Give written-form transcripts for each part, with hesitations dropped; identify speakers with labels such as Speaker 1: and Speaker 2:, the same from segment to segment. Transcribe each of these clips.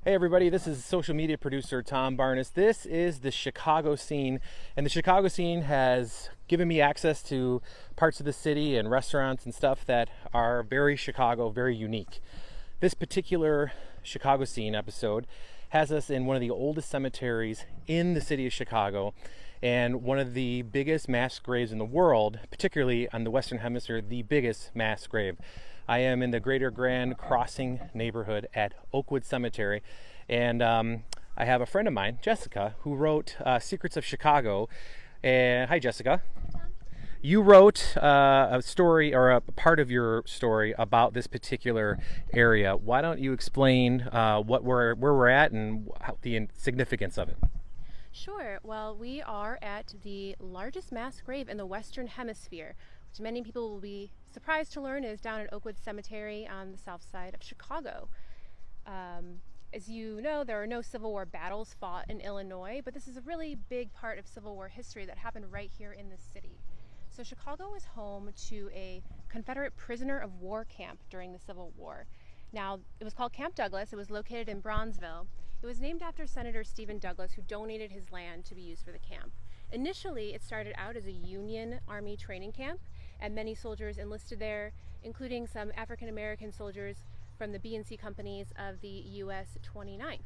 Speaker 1: Hey everybody, this is social media producer Tom Barnes. This is the Chicago scene, and the Chicago scene has given me access to parts of the city and restaurants and stuff that are very Chicago, very unique. This particular Chicago scene episode has us in one of the oldest cemeteries in the city of Chicago and one of the biggest mass graves in the world, particularly on the Western Hemisphere, the biggest mass grave. I am in the Greater Grand Crossing neighborhood at Oakwood Cemetery, and I have a friend of mine, Jessica, who wrote Secrets of Chicago. And hi, Jessica.
Speaker 2: Tom.
Speaker 1: You wrote a story, or a part of your story, about this particular area. Why don't you explain where we're at and the significance of it?
Speaker 2: Sure. Well, we are at the largest mass grave in the Western Hemisphere, which many people will be surprised to learn is down at Oakwood Cemetery on the south side of Chicago. As you know, there are no Civil War battles fought in Illinois, but this is a really big part of Civil War history that happened right here in the city. So Chicago is home to a Confederate prisoner of war camp during the Civil War. Now, it was called Camp Douglas. It was located in Bronzeville. It was named after Senator Stephen Douglas, who donated his land to be used for the camp. Initially, it started out as a Union Army training camp, and many soldiers enlisted there, including some African American soldiers from the B and C companies of the U.S. 29th.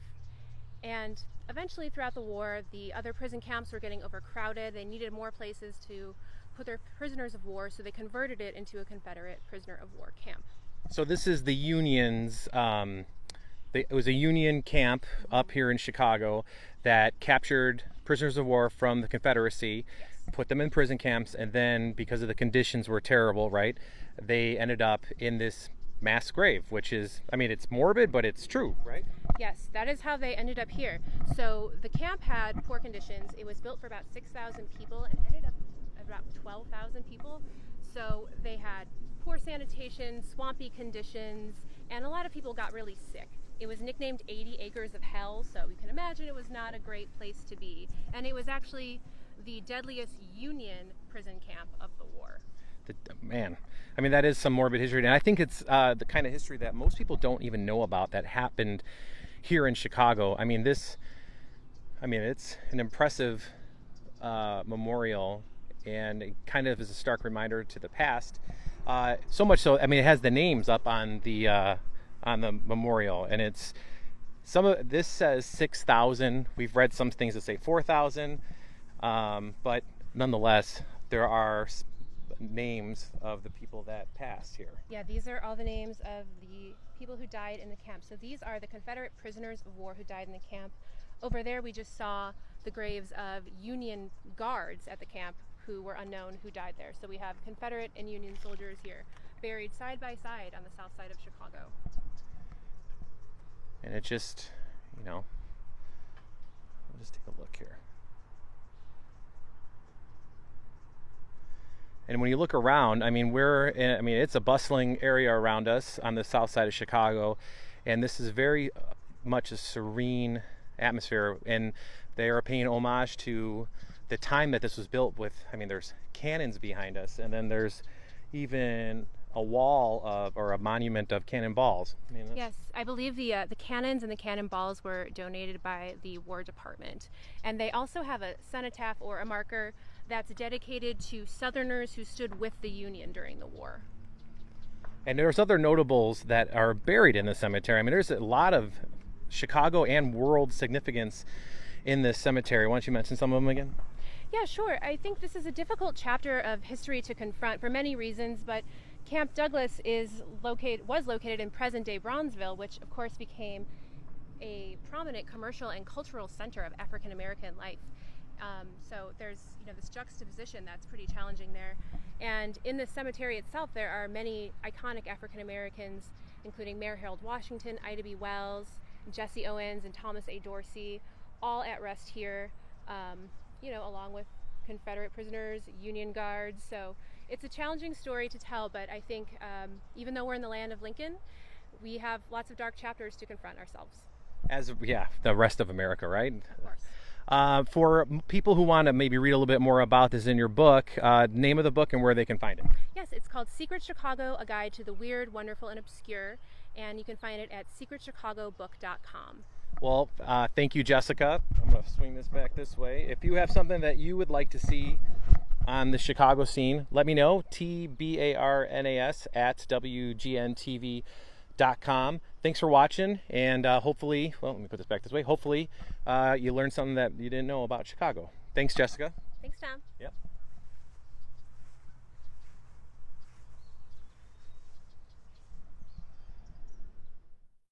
Speaker 2: And eventually, throughout the war, the other prison camps were getting overcrowded. They needed more places to put their prisoners of war, so they converted it into a Confederate prisoner of war camp.
Speaker 1: So this is the Union's. It was a Union camp up here in Chicago that captured prisoners of war from the Confederacy,
Speaker 2: Yes.
Speaker 1: put them in prison camps, and then because of the conditions were terrible, right, they ended up in this mass grave, which is, I mean, it's morbid, but it's true, right?
Speaker 2: Yes, that is how they ended up here. So the camp had poor conditions. It was built for about 6,000 people and ended up at about 12,000 people. So they had poor sanitation, swampy conditions, and a lot of people got really sick. It was nicknamed 80 Acres of Hell, so you can imagine it was not a great place to be. And it was actually the deadliest Union prison camp of the war.
Speaker 1: Man, I mean, that is some morbid history, and I think it's the kind of history that most people don't even know about that happened here in Chicago. I mean, it's an impressive memorial, and it kind of is a stark reminder to the past. So much so, I mean, it has the names up on the memorial, and it's some of this says 6,000. We've read some things that say 4,000, but nonetheless, there are names of the people that passed here.
Speaker 2: Yeah, these are all the names of the people who died in the camp. So these are the Confederate prisoners of war who died in the camp. Over there, we just saw the graves of Union guards at the camp who were unknown who died there. So we have Confederate and Union soldiers here buried side by side on the south side of Chicago.
Speaker 1: And it just, I'll just take a look here. And when you look around, I mean, it's a bustling area around us on the south side of Chicago, and this is very much a serene atmosphere, and they are paying homage to the time that this was built with. I mean, there's cannons behind us, and then there's even a wall or a monument of cannonballs. I mean,
Speaker 2: yes, I believe the cannons and the cannonballs were donated by the War Department, and they also have a cenotaph or a marker that's dedicated to Southerners who stood with the Union during the war.
Speaker 1: And there's other notables that are buried in the cemetery. I mean, there's a lot of Chicago and world significance in this cemetery. Why don't you mention some of them again?
Speaker 2: Yeah, sure. I think this is a difficult chapter of history to confront for many reasons, but Camp Douglas was located in present-day Bronzeville, which of course became a prominent commercial and cultural center of African American life. So there's this juxtaposition that's pretty challenging there. And in the cemetery itself, there are many iconic African Americans, including Mayor Harold Washington, Ida B. Wells, Jesse Owens, and Thomas A. Dorsey, all at rest here, along with Confederate prisoners, Union guards. So it's a challenging story to tell, but I think even though we're in the land of Lincoln, we have lots of dark chapters to confront ourselves.
Speaker 1: The rest of America, right?
Speaker 2: Of course.
Speaker 1: For people who want to maybe read a little bit more about this in your book, name of the book and where they can find it.
Speaker 2: Yes, it's called Secret Chicago, A Guide to the Weird, Wonderful, and Obscure. and you can find it at secretchicagobook.com.
Speaker 1: Well, thank you, Jessica. I'm going to swing this back this way. If you have something that you would like to see on the Chicago scene, let me know. tbarnas@wgntv.com. Thanks for watching, and hopefully, well, let me put this back this way. Hopefully, you learned something that you didn't know about Chicago. Thanks, Jessica.
Speaker 2: Thanks, Tom.
Speaker 1: Yep.